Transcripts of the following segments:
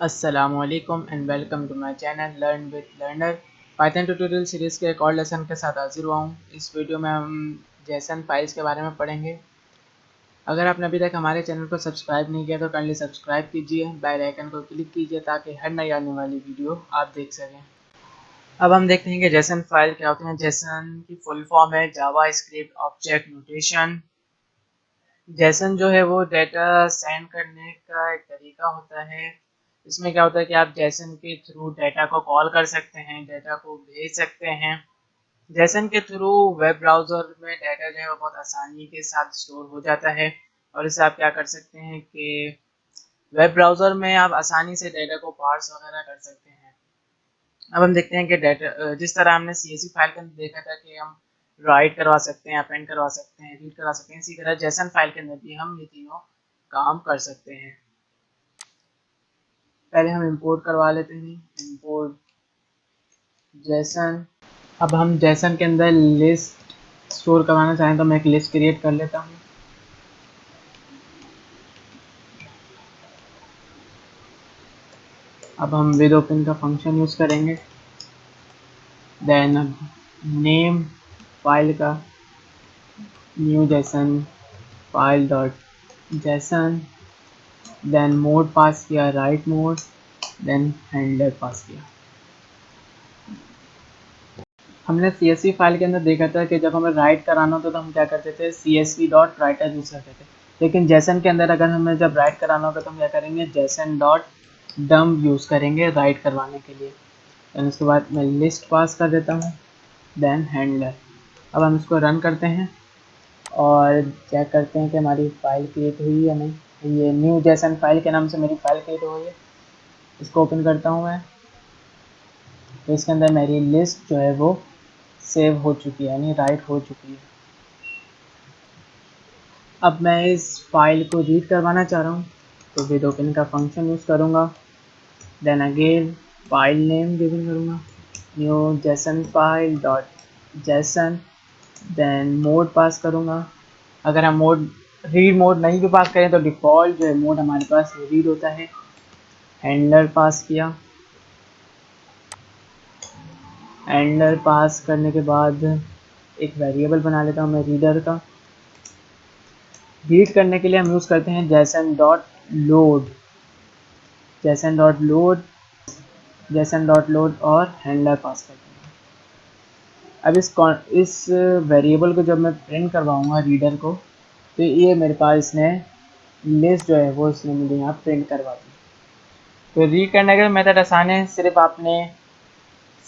अस्सलामुअलैकुम and welcome to my channel learn with learner. Python tutorial series के एक और लेसन के साथ हाजिर हुआ हूँ। इस वीडियो में हम जेसन फाइल्स के बारे में पढ़ेंगे। अगर आपने अभी तक हमारे चैनल को सब्सक्राइब नहीं किया तो काइंडली सब्सक्राइब कीजिए, बेल आइकन को क्लिक कीजिए ताकि हर नई आने वाली वीडियो आप देख सकें। अब हम देखते हैं कि जेसन फाइल क्या होते हैं। जेसन की फुल फॉर्म है जावा स्क्रिप्ट ऑब्जेक्ट नोटेशन। जेसन जो है वो डेटा सेंड करने का एक तरीका होता है। इसमें क्या होता है कि आप जेसन के थ्रू डेटा को कॉल कर सकते हैं, डेटा को भेज सकते हैं। जेसन के थ्रू वेब ब्राउज़र में डेटा जो है वो बहुत आसानी के साथ स्टोर हो जाता है और इससे आप क्या कर सकते हैं कि वेब ब्राउज़र में आप आसानी से डेटा को पार्स वगैरह कर सकते हैं। अब हम देखते हैं कि डेटा जिस तरह हमने CSV फाइल के अंदर देखा था कि हम राइट करवा सकते हैं, अपेंड करवा सकते हैं, रीड करवा सकते हैं, इसी तरह जेसन फाइल के अंदर भी हम ये तीनों काम कर सकते हैं। पहले हम इंपोर्ट करवा लेते हैं, इंपोर्ट जेसन। अब हम जेसन के अंदर लिस्ट स्टोर करवाना चाहें तो मैं एक लिस्ट क्रिएट कर लेता हूँ। अब हम विद ओपन का फंक्शन यूज़ करेंगे। देन नेम फाइल का new JSON file dot JSON, then mode pass किया write mode, then handler pass किया। हमने CSV फाइल के अंदर देखा था कि जब हमें राइट कराना होता तो हम क्या करते थे, CSV डॉट राइटर यूज़ करते थे। लेकिन जेसन के अंदर अगर हमें जब राइट कराना होगा तो हम क्या करेंगे, जेसन डॉट डम्प यूज़ करेंगे राइट करवाने के लिए। देन उसके बाद मैं लिस्ट पास कर देता हूँ, देन हैंडलर। अब हम इसको रन करते हैं और चेक करते हैं कि हमारी फ़ाइल क्रिएट हुई या नहीं। ये न्यू जेसन फाइल के नाम से मेरी फ़ाइल क्रिएट हो गई है। इसको ओपन करता हूँ मैं, तो इसके अंदर मेरी लिस्ट जो है वो सेव हो चुकी है, यानी राइट हो चुकी है। अब मैं इस फाइल को रीड करवाना चाह रहा हूँ तो विद ओपन का फंक्शन यूज़ करूँगा। Then again file name given करूँगा, new JSON file dot JSON, then mode pass करूँगा। अगर हम मोड रीड मोड नहीं भी पास करें तो डिफ़ॉल्ट जो है मोड हमारे पास रीड होता है। हैंडलर पास किया, हैंडलर पास करने के बाद एक वेरिएबल बना लेता हूँ मैं रीडर का। रीड करने के लिए हम यूज़ करते हैं Jason dot load, Jason dot load, Jason dot load और हैंडलर पास करते हैं। अब इस वेरिएबल को जब मैं प्रिंट करवाऊँगा रीडर को तो ये मेरे पास इसने लिस्ट जो है वो इसने मुझे यहाँ प्रिंट करवा दी। तो रीड करने का मेथड आसान है, सिर्फ आपने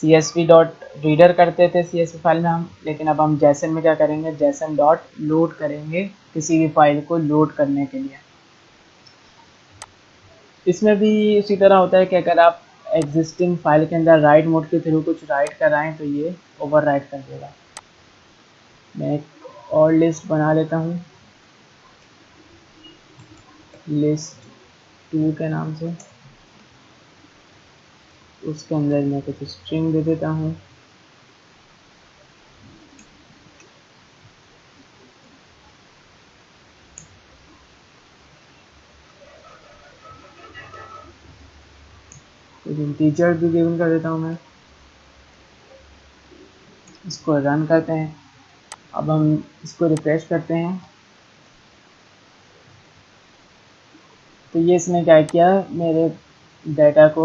CSV डॉट रीडर करते थे CSV फाइल में हम, लेकिन अब हम जेसन में क्या करेंगे, जेसन डॉट लोड करेंगे किसी भी फाइल को लोड करने के लिए। इसमें भी उसी तरह होता है कि अगर आप एग्जिस्टिंग फाइल के अंदर राइट मोड के थ्रू कुछ राइट कराएं तो ये ओवर राइट कर देगा। मैं एक और लिस्ट बना लेता हूँ, लिस्ट 2 के नाम से। उसके अंदर मैं कुछ स्ट्रिंग दे देता हूँ। कुछ इंटीजर भी गिवन कर देता हूँ मैं। इसको रन करते हैं। अब हम इसको रिफ्रेश करते हैं तो ये इसने क्या किया, मेरे डाटा को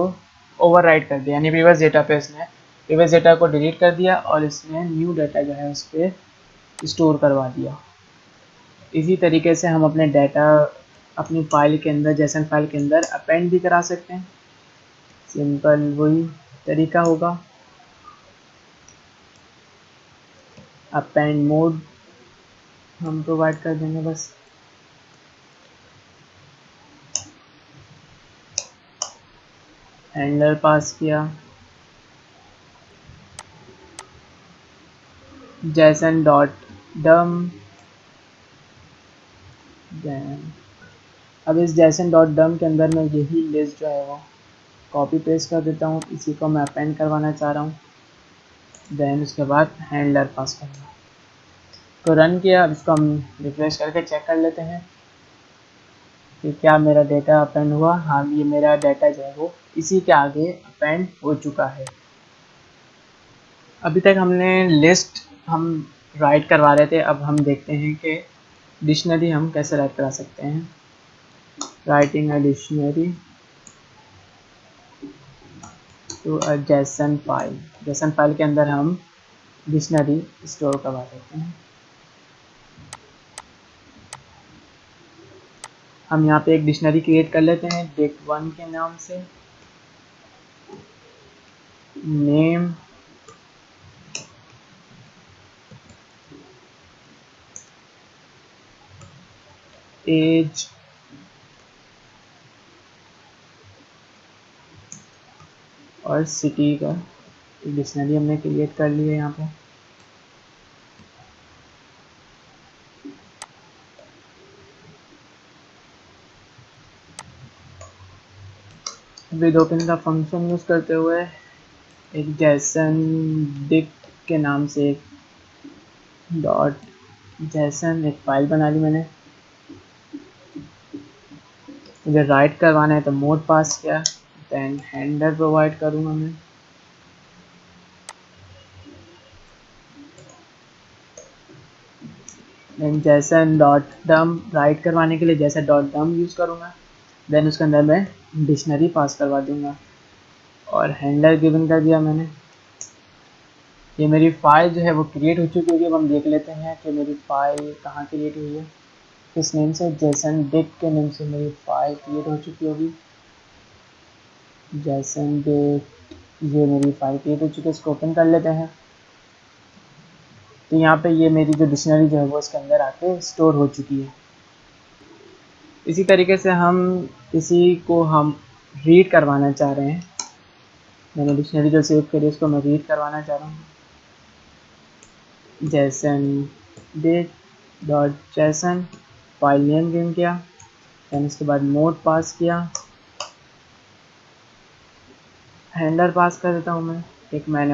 ओवरराइट कर दिया, यानी प्रीवियस डेटा पे इसने प्रीवियस डेटा को डिलीट कर दिया और इसने न्यू डाटा जो है उस पर स्टोर करवा दिया। इसी तरीके से हम अपने डाटा अपनी फाइल के अंदर, जेसन फाइल के अंदर अपेंड भी करा सकते हैं। सिंपल वही तरीका होगा, अपेंड मोड हम प्रोवाइड कर देंगे बस। हैंडलर पास किया, जेसन डॉट डम, अब इस जेसन डॉट डम के अंदर मैं यही लिस्ट जो है वो कॉपी पेस्ट कर देता हूँ। इसी को मैं अपेंड करवाना चाह रहा हूँ। देन उसके बाद हैंडलर पास करूँगा। तो रन किया, अब इसको हम रिफ्रेश करके चेक कर लेते हैं। कि क्या मेरा डेटा अपेंड हुआ। हाँ, ये मेरा डेटा जो है वो इसी के आगे अपेंड हो चुका है। अभी तक हमने लिस्ट हम राइट करवा रहे थे, अब हम देखते हैं कि डिक्शनरी हम कैसे राइट करा सकते हैं। Writing a dictionary to a JSON file. JSON file के अंदर हम डिक्शनरी स्टोर करवा देते हैं। हम यहाँ पे एक डिक्शनरी क्रिएट कर लेते हैं dict1 के नाम से। नेम एज और सिटी का डिक्शनरी हमने क्रिएट कर ली है यहाँ पे। विद ओपन का फंक्शन यूज़ करते हुए एक जेसन डिक्ट के नाम से एक डॉट जेसन एक फाइल बना ली मैंने। मुझे राइट करवाना है तो मोड पास किया, देन हैंडल प्रोवाइड करूँगा मैं। देन जेसन डॉट डम राइट करवाने के लिए जैसा डॉट डम यूज़ करूँगा। देन उसके अंदर मैं डिक्शनरी पास करवा दूँगा और हैंडल गिवन कर दिया मैंने। ये मेरी फाइल जो है वो क्रिएट हो चुकी होगी। अब हम देख लेते हैं कि मेरी फाइल कहाँ क्रिएट हुई है। किस नेम से, जेसन डिक्ट के नेम से मेरी फाइल क्रिएट हो चुकी होगी। जेसन डिक्ट, ये मेरी फाइल क्रिएट हो चुकी है। इसको ओपन कर लेते हैं। तो यहाँ पे ये मेरी जो डिक्शनरी जो है वो इसके अंदर आके स्टोर हो चुकी है। इसी तरीके से हम किसी को हम रीड करवाना चाह रहे हैं। मैंने डिक्शनरी जो सेव करी उसको मैं रीड करवाना चाह रहा हूँ। Jason dict dot JSON file name given किया, देन उसके बाद मोड पास किया, हैंडलर पास कर देता हूँ मैं। एक मैंने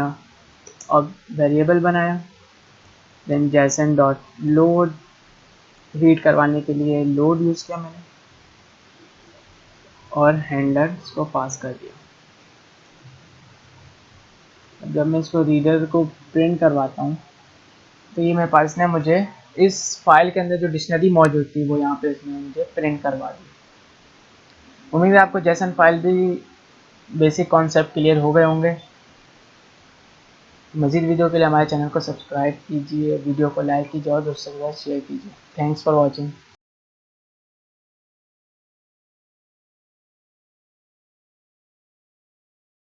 अब वेरिएबल बनाया, then JSON dot load read करवाने के लिए लोड यूज़ किया मैंने और हैंडलर इसको पास कर दिया। अब जब मैं इसको रीडर को प्रिंट करवाता हूँ तो ये मेरे पास ने मुझे इस फाइल के अंदर जो डिक्शनरी मौजूद थी वो यहाँ पे इसने मुझे प्रिंट करवा दी। उम्मीद है आपको जेसन फाइल भी बेसिक कॉन्सेप्ट क्लियर हो गए होंगे। मज़ीद वीडियो के लिए हमारे चैनल को सब्सक्राइब कीजिए, वीडियो को लाइक कीजिए और दोस्तों के साथ शेयर कीजिए। Thanks for watching.